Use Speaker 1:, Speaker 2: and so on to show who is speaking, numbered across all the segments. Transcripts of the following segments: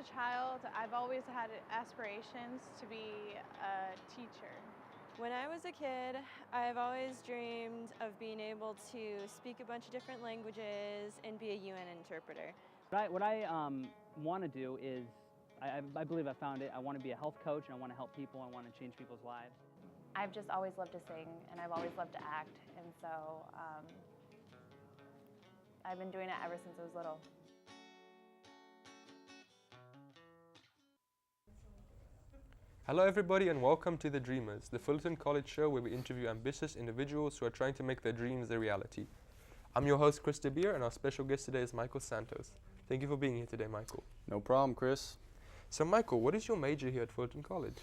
Speaker 1: a child, I've always had aspirations to be a teacher.
Speaker 2: When I was a kid, I've always dreamed of being able to speak a bunch of different languages and be a UN interpreter.
Speaker 3: What I want to do is, I believe I found it, I want to be a health coach and I want to help people, I want to change people's lives.
Speaker 4: I've just always loved to sing and I've always loved to act, and so I've been doing it ever since I was little.
Speaker 5: Hello everybody and welcome to The Dreamers, the Fullerton College show where we interview ambitious individuals who are trying to make their dreams a reality. I'm your host Chris DeBeer and our special guest today is Michael Santos. Thank you for being here today, Michael.
Speaker 6: No problem, Chris.
Speaker 5: So Michael, what is your major here at Fullerton College?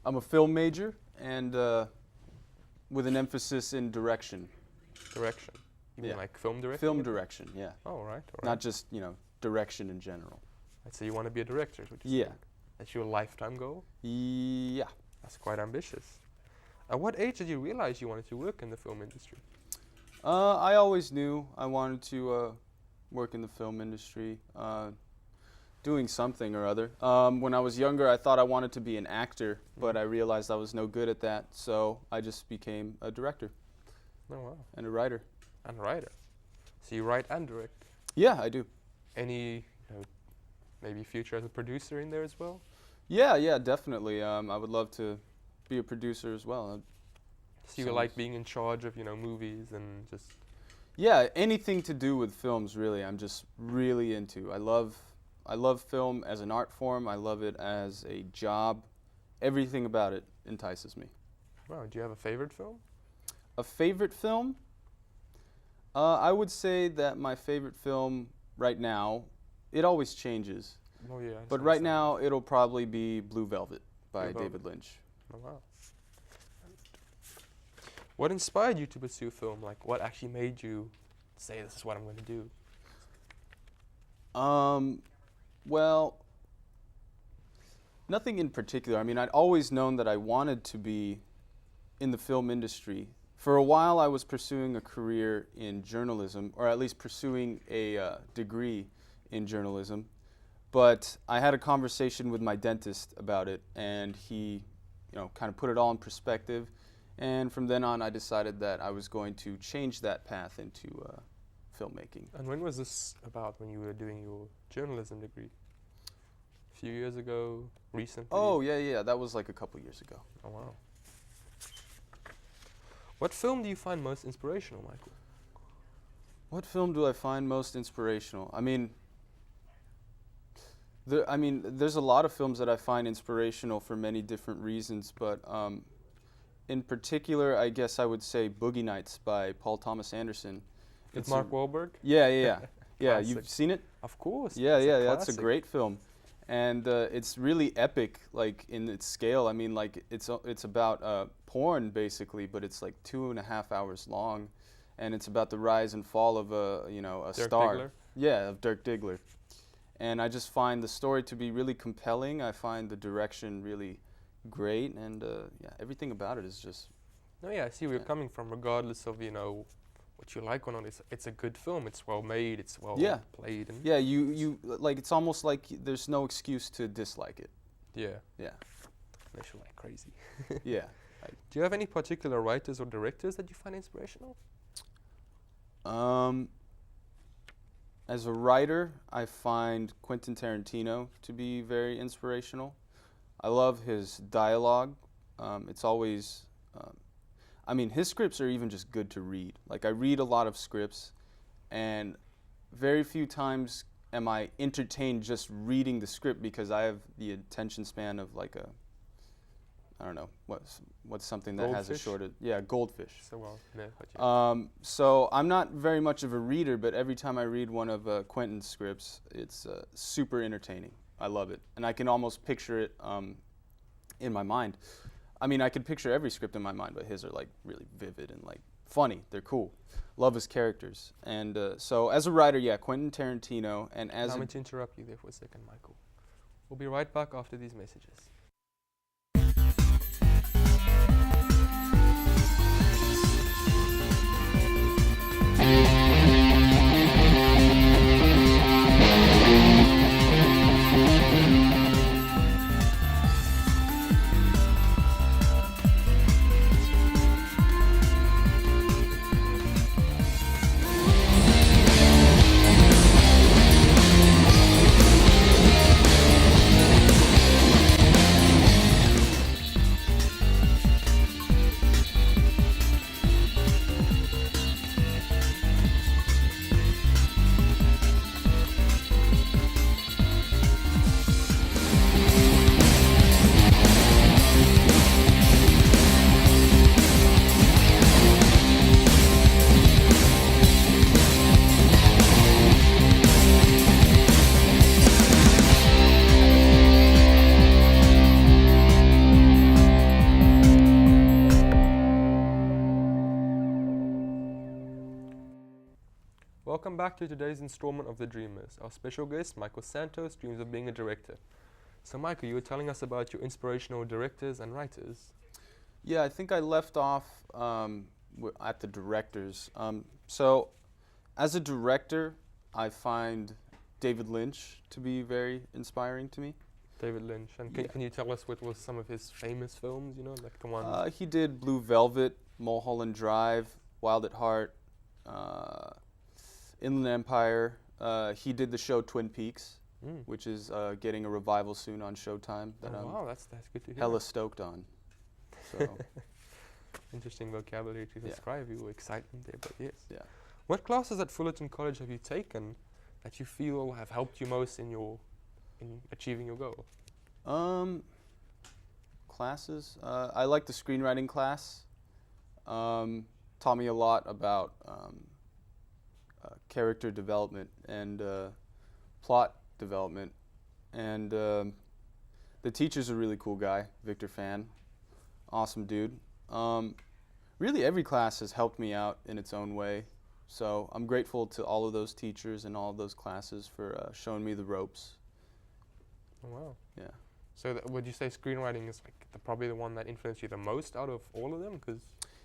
Speaker 6: I'm a film major and with an emphasis in direction.
Speaker 5: Direction? You mean like film direction?
Speaker 6: Film direction, yeah.
Speaker 5: Oh, all right.
Speaker 6: Not just, direction in general.
Speaker 5: I'd say you want to be a director, is what you're saying. That's your lifetime goal?
Speaker 6: Yeah.
Speaker 5: That's quite ambitious. At what age did you realize you wanted to work in the film industry?
Speaker 6: I always knew I wanted to work in the film industry, doing something or other. When I was younger, I thought I wanted to be an actor, but I realized I was no good at that, so I just became a director.
Speaker 5: Oh, wow.
Speaker 6: And a writer.
Speaker 5: And a writer. So you write and direct?
Speaker 6: Yeah, I do.
Speaker 5: Any, maybe future as a producer in there as well?
Speaker 6: Yeah, definitely. I would love to be a producer as well.
Speaker 5: So you like being in charge of, movies and just...
Speaker 6: Yeah, anything to do with films, really, I'm just really into. I love film as an art form. I love it as a job. Everything about it entices me.
Speaker 5: Wow, do you have a favorite film?
Speaker 6: A favorite film? I would say that my favorite film right now, it always changes.
Speaker 5: Oh yeah.
Speaker 6: But right now, it'll probably be Blue Velvet by David Lynch.
Speaker 5: Oh wow. What inspired you to pursue film? Like, what actually made you say, this is what I'm going to do?
Speaker 6: Well, nothing in particular. I mean, I'd always known that I wanted to be in the film industry. For a while, I was pursuing a career in journalism, or at least pursuing a degree in journalism. But I had a conversation with my dentist about it, and he, kind of put it all in perspective. And from then on, I decided that I was going to change that path into filmmaking.
Speaker 5: And when was this about, when you were doing your journalism degree? A few years ago, recently?
Speaker 6: Oh, yeah, that was like a couple years ago.
Speaker 5: Oh, wow. What film do you find most inspirational, Michael?
Speaker 6: What film do I find most inspirational? I mean, there's a lot of films that I find inspirational for many different reasons, but in particular, I guess I would say Boogie Nights by Paul Thomas Anderson.
Speaker 5: With Mark Wahlberg?
Speaker 6: Yeah. Yeah, you've seen it?
Speaker 5: Of course.
Speaker 6: Yeah, that's a great film. And it's really epic, like, in its scale. I mean, like, it's about porn, basically, but it's like 2.5 hours long. And it's about the rise and fall of a
Speaker 5: Dirk
Speaker 6: star.
Speaker 5: Diggler?
Speaker 6: Yeah, of Dirk Diggler. And I just find the story to be really compelling. I find the direction really great, and everything about it is just...
Speaker 5: No, yeah, I see where you're coming from, regardless of, what you like or not. It's a good film. It's well made. It's well played. And
Speaker 6: yeah, you like, it's almost like there's no excuse to dislike it.
Speaker 5: Yeah.
Speaker 6: Yeah.
Speaker 5: Unless you're like crazy.
Speaker 6: Yeah.
Speaker 5: Do you have any particular writers or directors that you find inspirational?
Speaker 6: As a writer, I find Quentin Tarantino to be very inspirational. I love his dialogue. It's always, his scripts are even just good to read. Like, I read a lot of scripts, and very few times am I entertained just reading the script, because I have the attention span of like what's something that has a shorter, goldfish.
Speaker 5: So well, no,
Speaker 6: so I'm not very much of a reader, but every time I read one of Quentin's scripts, it's super entertaining. I love it, and I can almost picture it in my mind. I mean, I could picture every script in my mind, but his are like really vivid and like funny. They're cool. Love his characters, and so as a writer, Quentin Tarantino, and as
Speaker 5: I'm going to interrupt you there for a second, Michael. We'll be right back after these messages. Welcome back to today's installment of The Dreamers. Our special guest, Michael Santos, dreams of being a director. So Michael, you were telling us about your inspirational directors and writers.
Speaker 6: Yeah, I think I left off at the directors. So, as a director, I find David Lynch to be very inspiring to me.
Speaker 5: David Lynch. And can you tell us what was some of his famous films, you know, like the one?
Speaker 6: He did Blue Velvet, Mulholland Drive, Wild at Heart, Inland Empire. He did the show Twin Peaks, which is getting a revival soon on Showtime. That I'm
Speaker 5: wow, that's good to hear.
Speaker 6: hella stoked on. So,
Speaker 5: interesting vocabulary to describe your excitement there, but yes.
Speaker 6: yeah.
Speaker 5: What classes at Fullerton College have you taken that you feel have helped you most in achieving your goal?
Speaker 6: Classes. I like the screenwriting class. Taught me a lot about character development and plot development. And the teacher's a really cool guy, Victor Fan. Awesome dude. Really every class has helped me out in its own way. So I'm grateful to all of those teachers and all of those classes for showing me the ropes.
Speaker 5: Oh, wow.
Speaker 6: Yeah.
Speaker 5: So would you say screenwriting is like probably the one that influenced you the most out of all of them?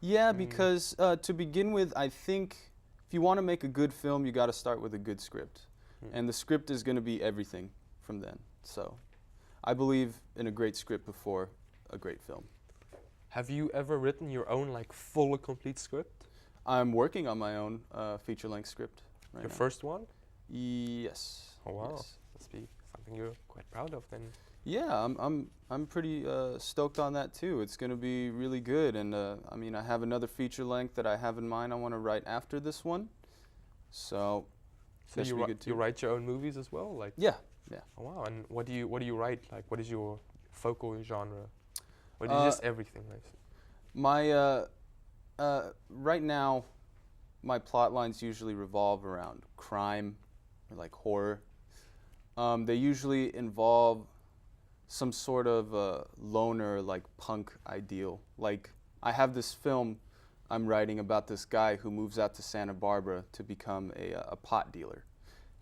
Speaker 6: Yeah, because to begin with, I think if you want to make a good film, you got to start with a good script. And the script is going to be everything from then. So I believe in a great script before a great film.
Speaker 5: Have you ever written your own like full complete script?
Speaker 6: I'm working on my own feature-length script right
Speaker 5: Your
Speaker 6: now.
Speaker 5: first one?
Speaker 6: Yes.
Speaker 5: Oh wow,
Speaker 6: Yes.
Speaker 5: must be something you're quite proud of then.
Speaker 6: Yeah, I'm pretty stoked on that too. It's going to be really good, and I mean, I have another feature length that I have in mind. I want to write after this one, so that should be good too.
Speaker 5: You write your own movies as well, like?
Speaker 6: Yeah, yeah.
Speaker 5: Oh wow, and what do you write? Like, what is your focal genre? Or is it just everything? Like?
Speaker 6: My right now, my plot lines usually revolve around crime or like horror. They usually involve some sort of loner, like punk ideal. Like I have this film I'm writing about this guy who moves out to Santa Barbara to become a pot dealer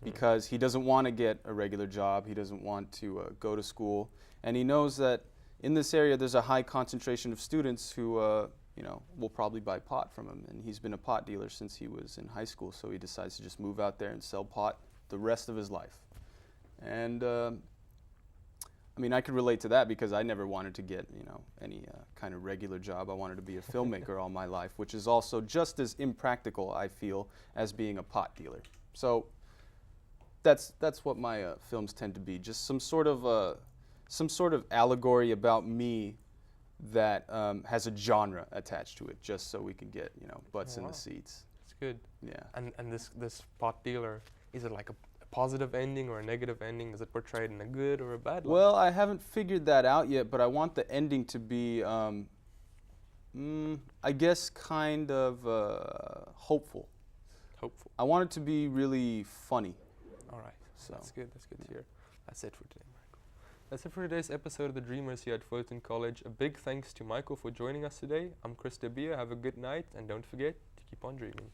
Speaker 6: because he doesn't want to get a regular job. He doesn't want to go to school, and he knows that in this area there's a high concentration of students who will probably buy pot from him. And he's been a pot dealer since he was in high school, so he decides to just move out there and sell pot the rest of his life. And I mean, I could relate to that because I never wanted to get, any kind of regular job. I wanted to be a filmmaker all my life, which is also just as impractical, I feel, as being a pot dealer. So that's what my films tend to be, just some sort of allegory about me that has a genre attached to it, just so we can get, butts in the seats.
Speaker 5: That's good.
Speaker 6: Yeah.
Speaker 5: And this pot dealer, is it like a positive ending or a negative ending? Is it portrayed in a good or a bad light?
Speaker 6: Well, I haven't figured that out yet, but I want the ending to be, I guess, kind of hopeful.
Speaker 5: Hopeful.
Speaker 6: I want it to be really funny.
Speaker 5: All right.
Speaker 6: So
Speaker 5: That's good to hear. That's it for today, Michael. That's it for today's episode of The Dreamers here at Fullerton College. A big thanks to Michael for joining us today. I'm Chris De Beer. Have a good night, and don't forget to keep on dreaming.